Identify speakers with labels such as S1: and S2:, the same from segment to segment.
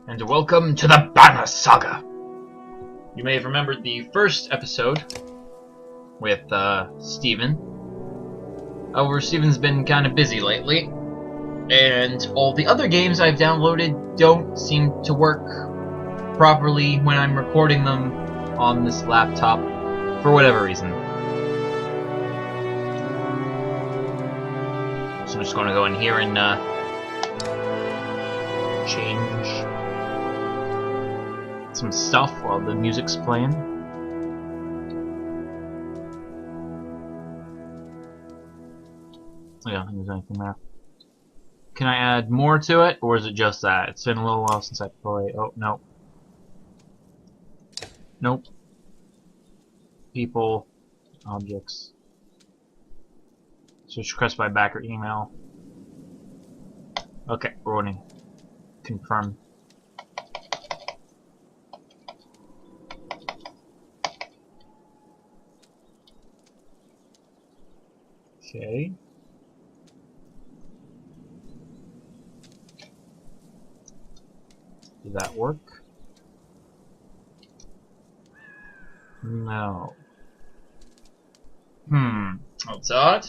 S1: and welcome to the Banner Saga. You may have remembered the first episode with Steven. However, Steven's been kind of busy lately, and all the other games I've downloaded don't seem to work properly when I'm recording them on this laptop, for whatever reason. So I'm just going to go in here and change some stuff while the music's playing. Oh, yeah, I don't think there's anything there. Can I add more to it, or is it just that? It's been a little while since I played. Oh, no. Nope. People, objects. Switch request by backer email. Okay, we're running. Confirm. Okay. Did that work? No. That's odd.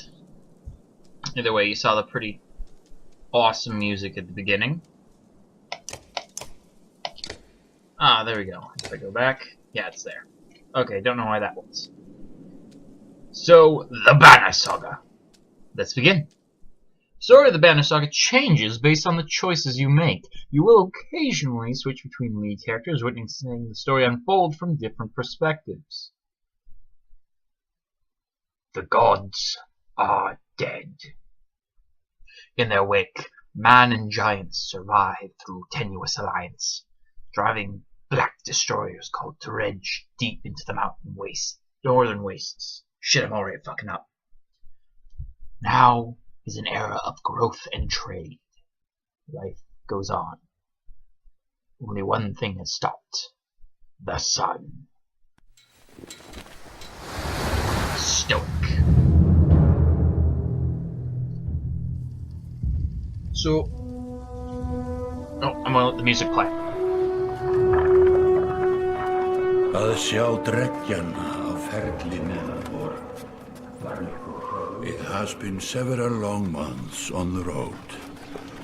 S1: Either way, you saw the pretty awesome music at the beginning. Ah, there we go. If I go back, yeah, it's there. Okay, don't know why that was. So, the Banner Saga. Let's begin. The story of the Banner Saga changes based on the choices you make. You will occasionally switch between lead characters, witnessing the story unfold from different perspectives. The gods are dead. In their wake, man and giants survive through tenuous alliance, driving black destroyers called to dredge deep into the northern wastes. Shit, I'm already fucking up. Now is an era of growth and trade. Life goes on. Only one thing has stopped. The sun. Stoic. So... Oh, I'm gonna let the music play.
S2: Að sjá dreggjan á ferli neðanbor. It has been several long months on the road.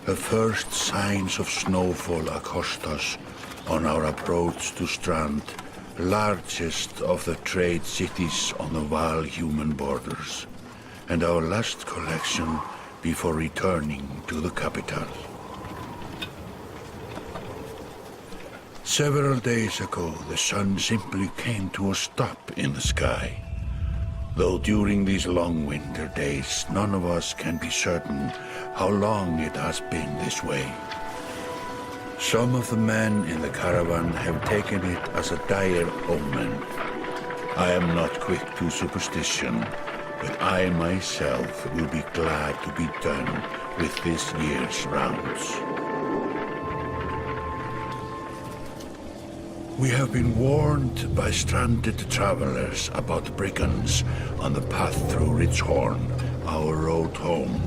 S2: The first signs of snowfall accost us on our approach to Strand, largest of the trade cities on the Val-human borders, and our last collection before returning to the capital. Several days ago, the sun simply came to a stop in the sky. Though during these long winter days, none of us can be certain how long it has been this way. Some of the men in the caravan have taken it as a dire omen. I am not quick to superstition, but I myself will be glad to be done with this year's rounds. We have been warned by stranded travelers about brigands on the path through Ridgehorn, our road home.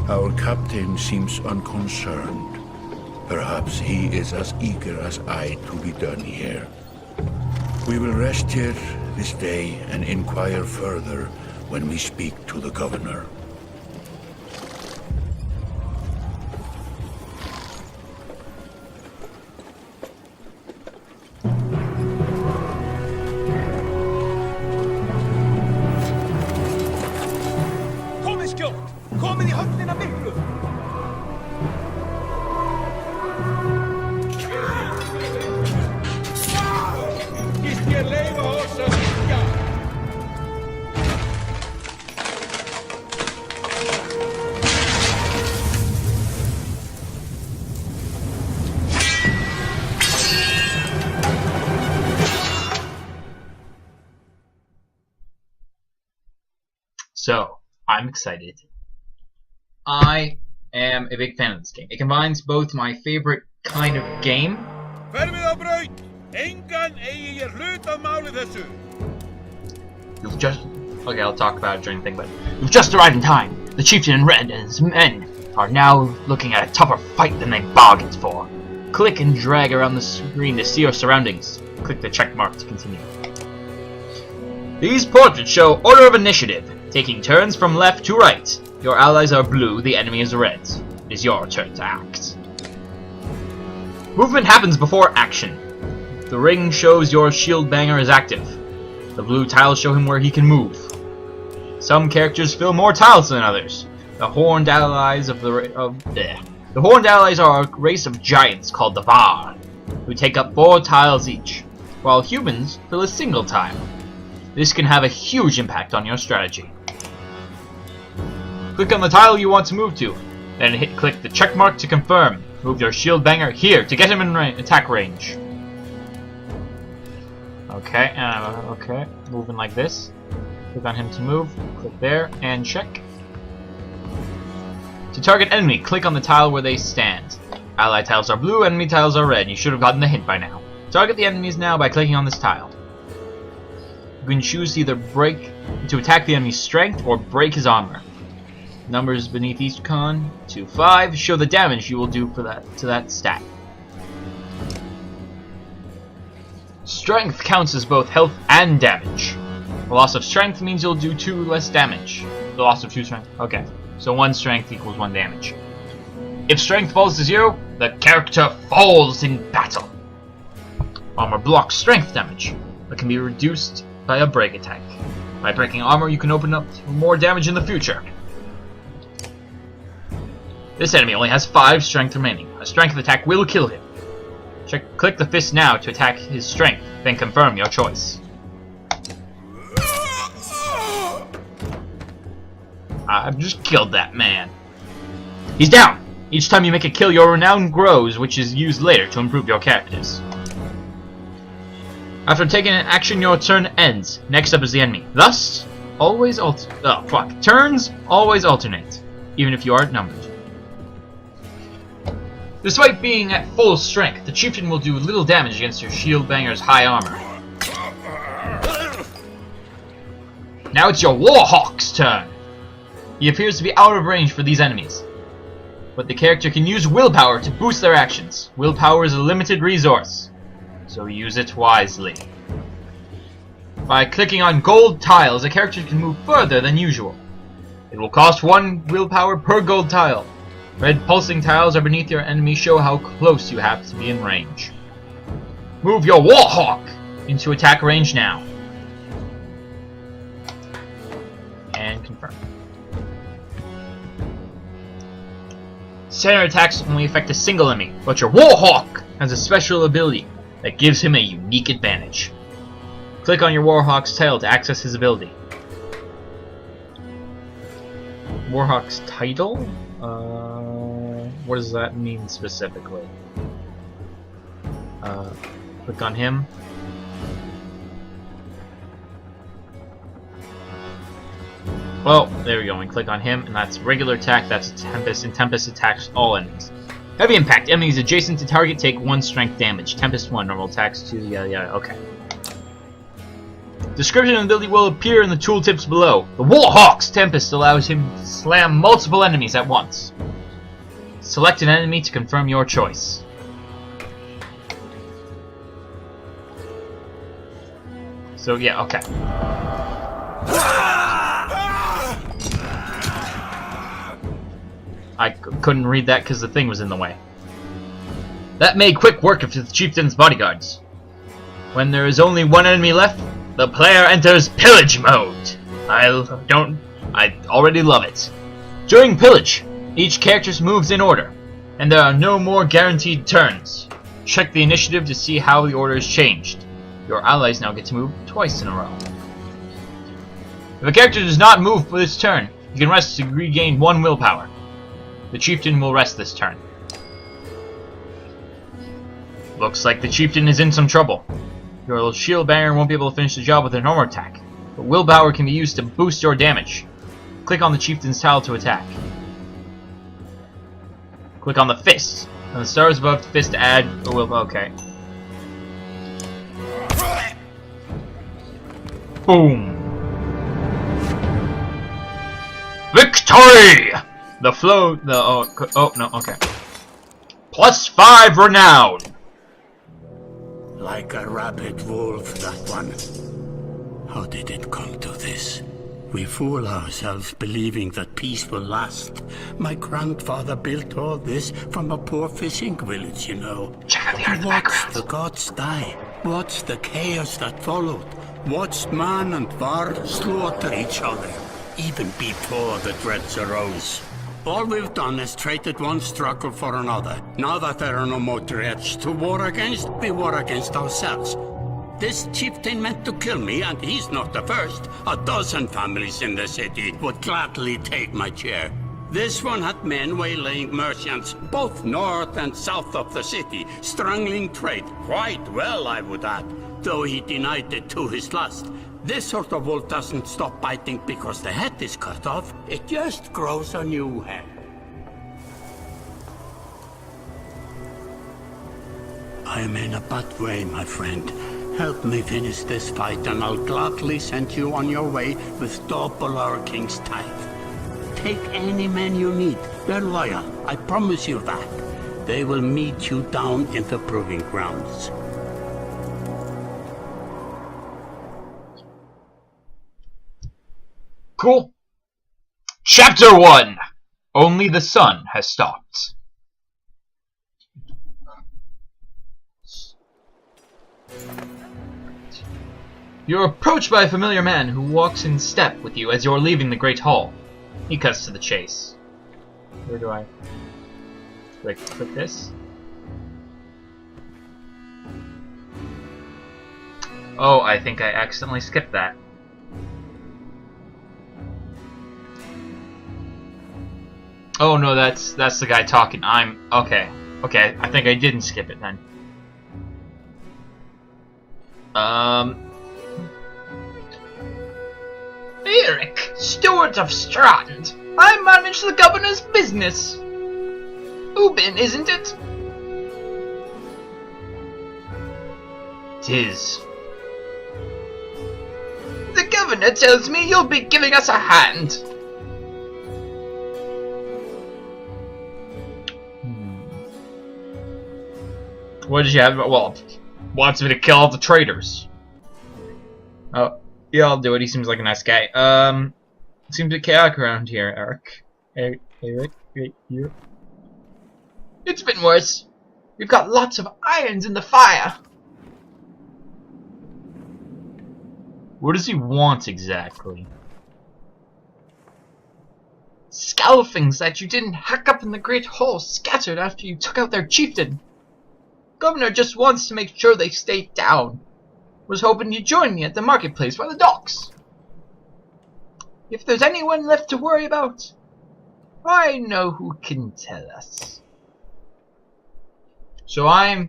S2: Our captain seems unconcerned. Perhaps he is as eager as I to be done here. We will rest here this day and inquire further when we speak to the governor.
S1: So, I'm excited. I am a big fan of this game. It combines both my favorite kind of game. You've just... Okay, I'll talk about it during the thing, but... You've just arrived in time. The chieftain in red and his men are now looking at a tougher fight than they bargained for. Click and drag around the screen to see your surroundings. Click the check mark to continue. These portraits show order of initiative, taking turns from left to right. Your allies are blue, the enemy is red. It is your turn to act. Movement happens before action. The ring shows your shield banger is active. The blue tiles show him where he can move. Some characters fill more tiles than others. The horned allies are a race of giants called the Bar, who take up 4 tiles each, while humans fill a single tile. This can have a huge impact on your strategy. Click on the tile you want to move to, then click the check mark to confirm. Move your shield banger here to get him in attack range. Okay, okay, moving like this. Click on him to move, click there, and check. To target enemy, click on the tile where they stand. Ally tiles are blue, enemy tiles are red. You should have gotten the hint by now. Target the enemies now by clicking on this tile. You can choose to either to attack the enemy's strength or break his armor. Numbers beneath each con, 2, 5, show the damage you will do to that stat. Strength counts as both health and damage. The loss of strength means you'll do 2 less damage. The loss of 2 strength. Okay, so 1 strength equals 1 damage. If strength falls to 0, the character falls in battle. Armor blocks strength damage, but can be reduced by a break attack. By breaking armor, you can open up more damage in the future. This enemy only has 5 strength remaining. A strength attack will kill him. Click the fist now to attack his strength, then confirm your choice. I've just killed that man. He's down! Each time you make a kill, your renown grows, which is used later to improve your characters. After taking an action, your turn ends. Next up is the enemy. Thus, turns always alternate, even if you are outnumbered. Despite being at full strength, the chieftain will do little damage against your shield banger's high armor. Now it's your Warhawk's turn. He appears to be out of range for these enemies, but the character can use willpower to boost their actions. Willpower is a limited resource, so use it wisely. By clicking on gold tiles, a character can move further than usual. It will cost 1 willpower per gold tile. Red pulsing tiles are beneath your enemy, show how close you have to be in range. Move your Warhawk into attack range now. And confirm. Center attacks only affect a single enemy, but your Warhawk has a special ability that gives him a unique advantage. Click on your Warhawk's tail to access his ability. Warhawk's title? What does that mean specifically? Click on him. Well, there we go. And click on him, and that's regular attack. That's Tempest, and Tempest attacks all enemies. Heavy impact. Enemies adjacent to target take 1 strength damage. Tempest 1. Normal attacks 2. Yeah. Okay. Description of the ability will appear in the tooltips below. The Warhawk's Tempest allows him to slam multiple enemies at once. Select an enemy to confirm your choice. So yeah, okay. I couldn't read that because the thing was in the way. That made quick work of the chieftain's bodyguards. When there is only 1 enemy left, the player enters pillage mode. I already love it. During pillage, each character moves in order, and there are no more guaranteed turns. Check the initiative to see how the order is changed. Your allies now get to move twice in a row. If a character does not move for this turn, you can rest to regain 1 willpower. The chieftain will rest this turn. Looks like the chieftain is in some trouble. Your shield banger won't be able to finish the job with a normal attack, but willpower can be used to boost your damage. Click on the chieftain's tile to attack. Click on the fist, and the stars above the fist to add a willpower. Okay. Boom! Victory! The flow. Oh no. Okay. +5 renown!
S3: Like a rabid wolf, that one. How did it come to this? We fool ourselves believing that peace will last. My grandfather built all this from a poor fishing village, you know.
S1: Check out the art in the
S3: Watched
S1: background.
S3: the gods die. Watched the chaos that followed. Watched man and var slaughter each other, even before the dreads arose. All we've done is traded one struggle for another. Now that there are no more dreads to war against, we war against ourselves. This chieftain meant to kill me, and he's not the first. A dozen families in the city would gladly take my chair. This one had men waylaying merchants, both north and south of the city, strangling trade. Quite well, I would add, though he denied it to his last. This sort of wolf doesn't stop biting because the head is cut off. It just grows a new head. I am in a bad way, my friend. Help me finish this fight, and I'll gladly send you on your way with double our king's tithe. Take any men you need. They're loyal, I promise you that. They will meet you down in the proving grounds.
S1: Cool. Chapter 1. Only the sun has stopped. You're approached by a familiar man who walks in step with you as you're leaving the Great Hall. He cuts to the chase. Where do I click this? Oh, I think I accidentally skipped that. Oh no, that's the guy talking. Okay. Okay, I think I didn't skip it then. Eric, Steward of Strand. I manage the governor's business. Ubin, isn't it? 'Tis. The governor tells me you'll be giving us a hand. What did you have? Well, wants me to kill all the traitors. Oh, yeah, I'll do it. He seems like a nice guy. Seems a bit chaotic around here, Eric. Eric, right here. It's been worse. We've got lots of irons in the fire. What does he want exactly? Scalfings that you didn't hack up in the Great Hall scattered after you took out their chieftain. Governor just wants to make sure they stay down. Was hoping you'd join me at the marketplace by the docks. If there's anyone left to worry about, I know who can tell us. So I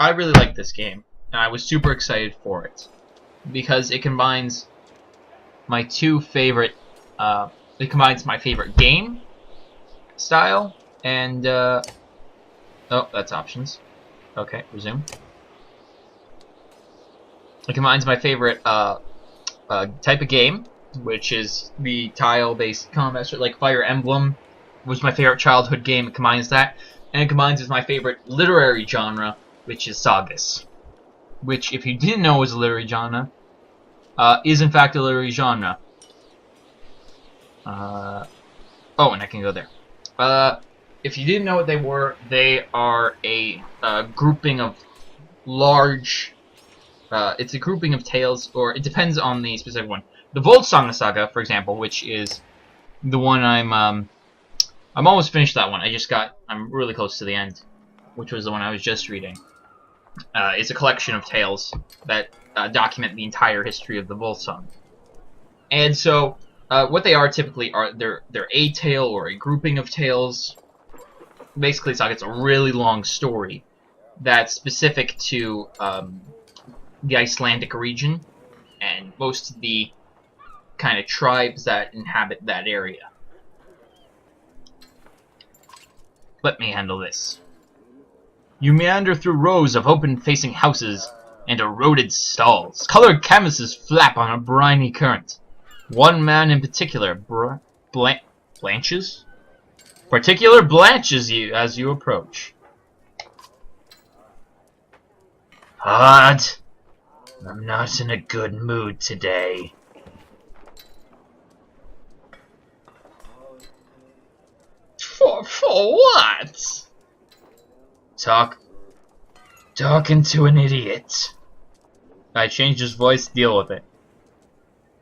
S1: really like this game, and I was super excited for it because it combines my two favorite. It combines my favorite game style and oh, that's options. Okay, resume. It combines my favorite type of game, which is the tile-based combat, like Fire Emblem was my favorite childhood game. It combines that, and it combines with my favorite literary genre, which is Sagas. Which, if you didn't know was a literary genre, is in fact a literary genre. Oh, and I can go there. If you didn't know what they were, they are a grouping of large. It's a grouping of tales, or it depends on the specific one. The Voldsong Saga, for example, which is the one I'm almost finished that one. I'm really close to the end, which was the one I was just reading. It's a collection of tales that document the entire history of the Voldsong. And so, what they are typically are they're a tale or a grouping of tales. Basically, it's a really long story that's specific to the Icelandic region and most of the kind of tribes that inhabit that area. Let me handle this. You meander through rows of open-facing houses and eroded stalls. Colored canvases flap on a briny current. One man in particular blanches you as you approach. Hard. I'm not in a good mood today. For what? Talking to an idiot. I changed his voice, deal with it.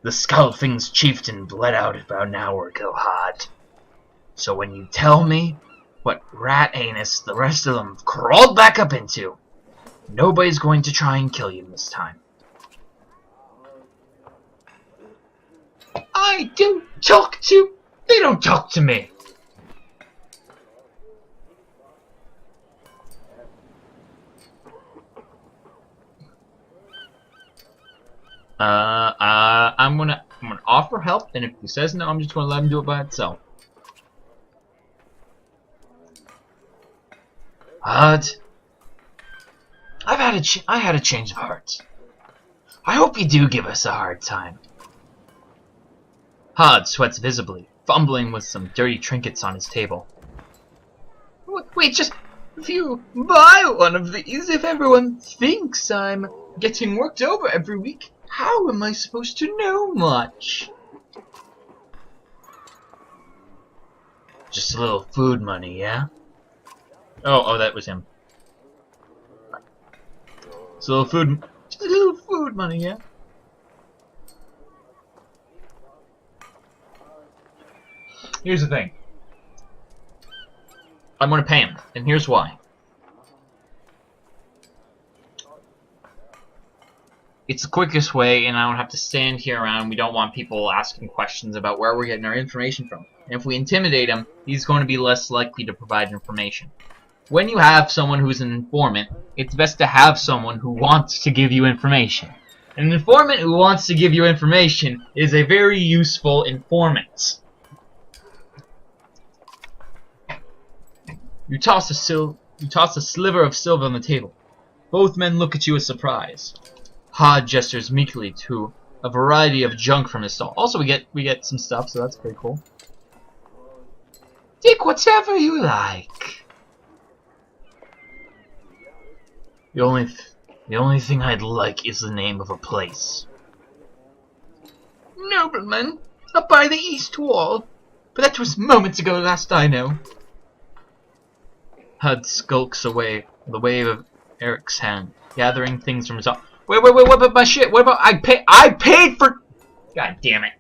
S1: The Skaldings chieftain bled out about an hour ago, Hod. So when you tell me what rat anus the rest of them crawled back up into, nobody's going to try and kill you this time. They don't talk to me. I'm gonna offer help, and if he says no, I'm just gonna let him do it by itself. Hod, I had a change of heart. I hope you do give us a hard time. Hod sweats visibly, fumbling with some dirty trinkets on his table. Wait, just if you buy one of these, if everyone thinks I'm getting worked over every week, how am I supposed to know much? Just a little food money, yeah? Oh, that was him. Just a little food money, yeah? Here's the thing. I'm gonna pay him, and here's why. It's the quickest way, and I don't have to stand here around. We don't want people asking questions about where we're getting our information from. And if we intimidate him, he's going to be less likely to provide information. When you have someone who's an informant, it's best to have someone who wants to give you information. An informant who wants to give you information is a very useful informant. You toss a sliver of silver on the table. Both men look at you with surprise. Hod gestures meekly to a variety of junk from his stall. Also, we get some stuff, so that's pretty cool. Take whatever you like. The only thing I'd like is the name of a place. Nobleman, up by the east wall. But that was moments ago, last I know. Hud skulks away with a wave of Eric's hand, gathering things from his office. Wait, what about my shit? What about I paid for... God damn it.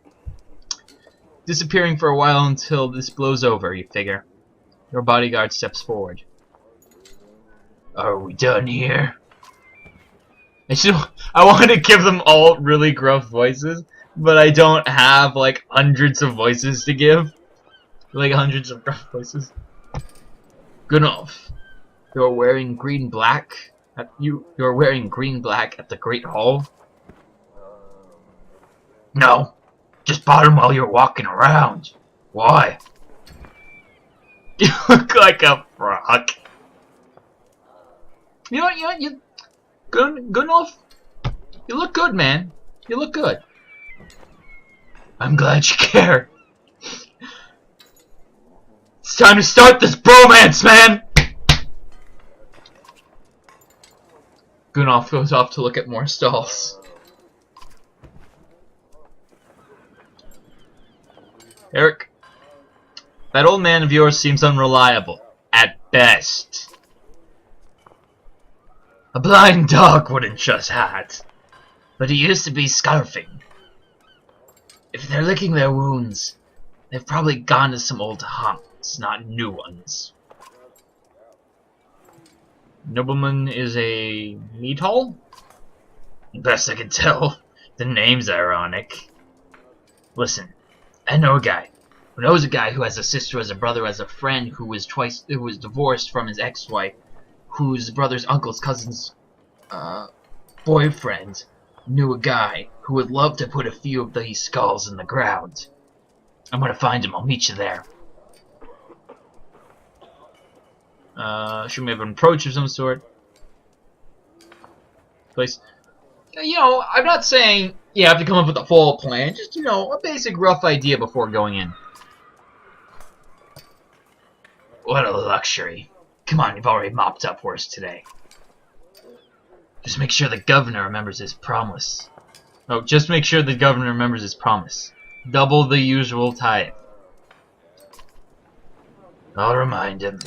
S1: Disappearing for a while until this blows over, you figure. Your bodyguard steps forward. Are we done here? I wanted to give them all really gruff voices, but I don't have, like, hundreds of voices to give. Like, hundreds of gruff voices. Gunolf, you're wearing green-black? You're wearing green-black at the Great Hall? No, just bought them while you were walking around. Why? You look like a frog. You know what, Gunolf, you look good, man. You look good. I'm glad you care. It's time to start this bromance, man! Gunolf goes off to look at more stalls. Eric, that old man of yours seems unreliable, at best. A blind dog wouldn't trust that, but he used to be scarfing. If they're licking their wounds, they've probably gone to some old haunts, not new ones. Nobleman is a meat hall? Best I can tell. The name's ironic. Listen, I know a guy who knows a guy who has a sister, has a brother, has a friend who was divorced from his ex-wife, whose brother's uncle's cousin's boyfriend knew a guy who would love to put a few of these skulls in the ground. I'm gonna find him. I'll meet you there. Should we have an approach of some sort? Place. You know, I'm not saying you have to come up with a full plan. Just, you know, a basic rough idea before going in. What a luxury. Come on, you've already mopped up worse today. Just make sure the governor remembers his promise. Oh, just make sure the governor remembers his promise. Double the usual tithe. I'll remind him.